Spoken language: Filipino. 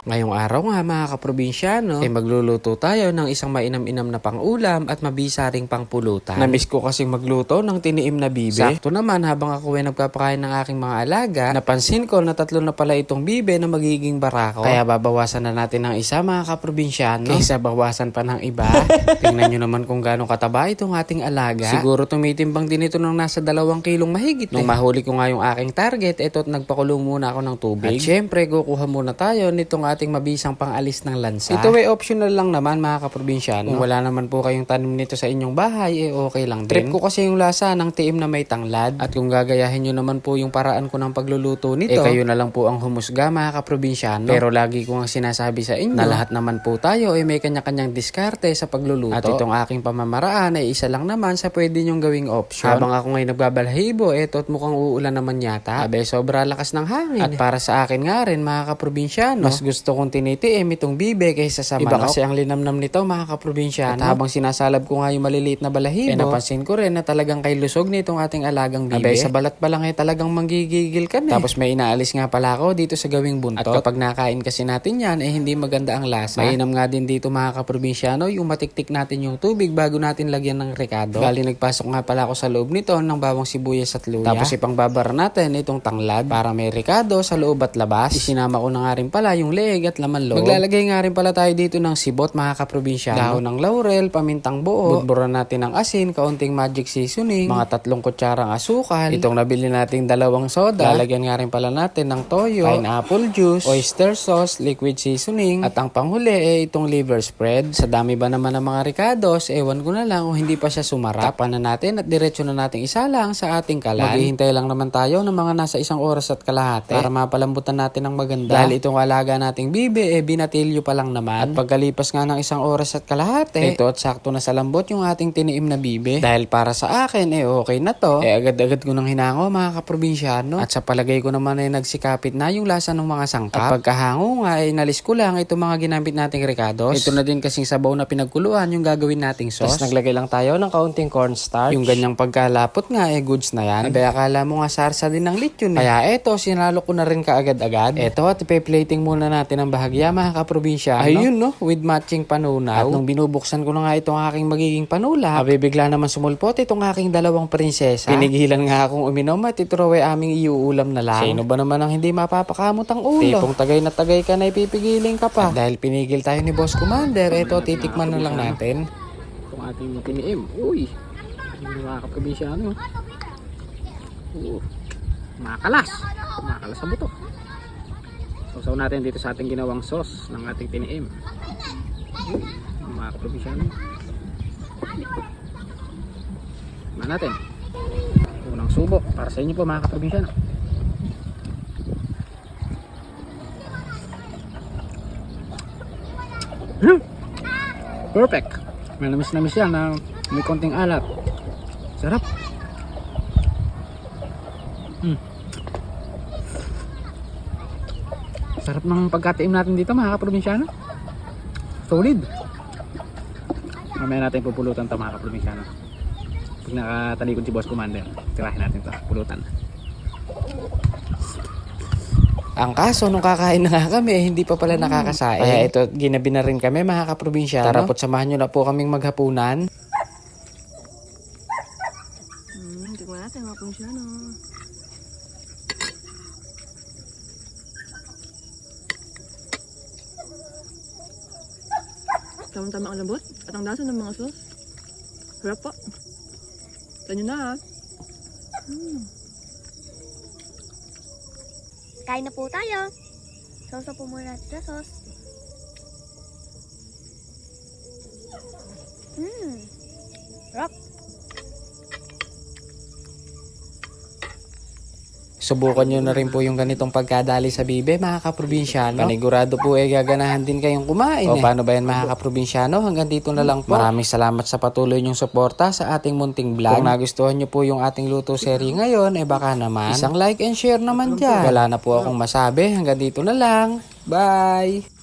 Ngayong araw nga mga kaprobinsyano, magluluto tayo ng isang mainam-inam na pang-ulam at mabisa ring pangpulutan. Namiss ko kasing magluto ng tiniim na bibe. Sakto naman habang ako ay nagpapakain ng aking mga alaga, napansin ko na 3 na pala itong bibe na magiging barako. Kaya babawasan na natin ng isa mga kaprobinsyano, kaysa bawasan pa ng iba. Tingnan nyo naman kung gaano kataba itong ating alaga. Siguro tumitimbang din ito ng nasa 2 kilong mahigit. Nung mahuli ko nga yung aking target, ito't nagpakulong muna ako ng tubig. At syempre, kukuha muna tayo nitong ating mabisang pang-alis ng lansa. Ito ay optional lang naman mga kaprobinsyano. Kung wala naman po kayong tanim nito sa inyong bahay, okay lang din. Trip ko kasi yung lasa ng tiim na may tanglad. At kung gagayahin nyo naman po yung paraan ko ng pagluluto nito, kayo na lang po ang humusga mga kaprobinsyano. Pero lagi ko nga sinasabi sa inyo na lahat naman po tayo ay may kanya-kanyang diskarte sa pagluluto. At itong aking pamamaraan ay isa lang naman sa pwede nyong gawing option. Habang ako ngayon nagbabalahibo, eto't mukhang uulan naman yata. Abe, sobra lakas ng hangin. At para sa akin nga rin mga kaprobinsyano, mas gusto kong tinitiim itong bibe kaysa sa manok. Iba kasi ang linamnam nito mga kaprobinsyano. At habang sinasalab ko nga yung maliliit na balahibo, napansin ko rin na talagang kay lusog nitong ating alagang bibe. Abay, sa balat pa lang ay talagang manggigigil ka na. Tapos may inaalis nga pala ako dito sa gawing buntot. At kapag nakain kasi natin yan, hindi maganda ang lasa. Mainam nga din dito mga kaprobinsyano yung matiktik natin yung tubig bago natin lagyan ng rekado. Bali nagpasok nga pala ako sa loob nito ng bawang sibuyas at luya. Tapos ipangbabar natin itong tanglad para may rekado sa loob at labas. Isinama ko na nga rin pala yung leeg at laman loob. Maglalagay nga rin pala tayo dito ng sibot mga kaprobinsyano. Dahon ng laurel, pamintang buo, budburan natin ng asin, kaunting magic seasoning, mga 3 kutsarang asukal, itong nabili nating 2 soda, lalagyan nga rin pala natin ng toyo, pineapple juice, oyster sauce, liquid seasoning, at ang panghuli itong liver spread. Sa dami ba naman ng mga ricados, ewan ko na lang kung hindi pa siya sumarap. Tapan na natin at diretso na nating isa lang sa ating kalan. Maghihintay lang naman tayo ng mga nasa 1 oras at kalahati para mapalambutan natin ng maganda. Dahil itong alaga nating bibe, binatilyo pa lang naman. At pagkalipas nga ng 1 oras at kalahati, ito at sakto na sa lambot yung ating tiniim na bibe. Dahil para sa akin, okay na to. Agad-agad ko nang hinango mga kaprobinsyano. At sa palagay ko naman ay nagsikapit na yung lasa ng mga sangkap. At pagkahango nga, inalis ko lang itong mga ginamit nating ricados. Ito na din kasing sabaw na pinagkuluan yung gagawin nating sauce. Tapos naglagay lang tayo ng kaunting cornstarch. Yung ganyang pagkalapot nga, goods na yan. Abay, akala mo nga sarsa din ng lityon. Kaya eto, sinalo ko na rin kaagad-agad. Eto, at ipe-plating muna natin ang bahagya mga kaprobinsyano. Ayun no, with matching panunaw. At nung binubuksan ko na nga itong aking magiging panula, bigla naman sumulpot itong aking 2 prinsesa. Pinigilan nga akong uminom at ito raw ay aming iuulam na lang. Sino ba naman ang hindi mapapakamot ang ulo? Tipong tagay na tagay ka na ipipigilin ka pa. At dahil pinigil tayo ni Boss Commander, eto titikman na lang natin. Itong ating tiniim. Uy, mga kaprobinsyano. Makalas sa buto. Sausaw natin dito sa ating ginawang sauce ng ating tiniim. Mga kaprobinsyano. Tignan natin. Unang subo para sa inyo po mga kaprobinsyano. Perfect. May namis yan na may konting alat. Sarap. Sarap ng pagkatiim natin dito mga kaprobinsyano. Solid. Mamaya natin pupulutan ito mga kaprobinsyano. Pag nakatalikod si Boss Commander, tirahin natin ito, pulutan. Ang kaso, nung kakain na nga kami, hindi pa pala nakakasain. Kaya ito, ginabi na rin kami mga kaprobinsyano. Tara po't samahan nyo na po kaming maghapunan. Tingnan natin mga kaprobinsyano. Tamang-tama ang lambot at ang lasa ng mga sauce. Harap po. Tanyo na ha. Kain na po tayo. Sausaw po muna natin sa sauce. Sarap. Subukan nyo na rin po yung ganitong pagkadali sa bibe mga kaprobinsyano. Panigurado po gaganahan din kayong kumain. O paano ba yan mga kaprobinsyano? Hanggang dito na lang po. Maraming salamat sa patuloy nyong suporta sa ating munting vlog. Kung nagustuhan nyo po yung ating luto serie ngayon, baka naman isang like and share naman dyan. Wala na po akong masabi. Hanggang dito na lang. Bye!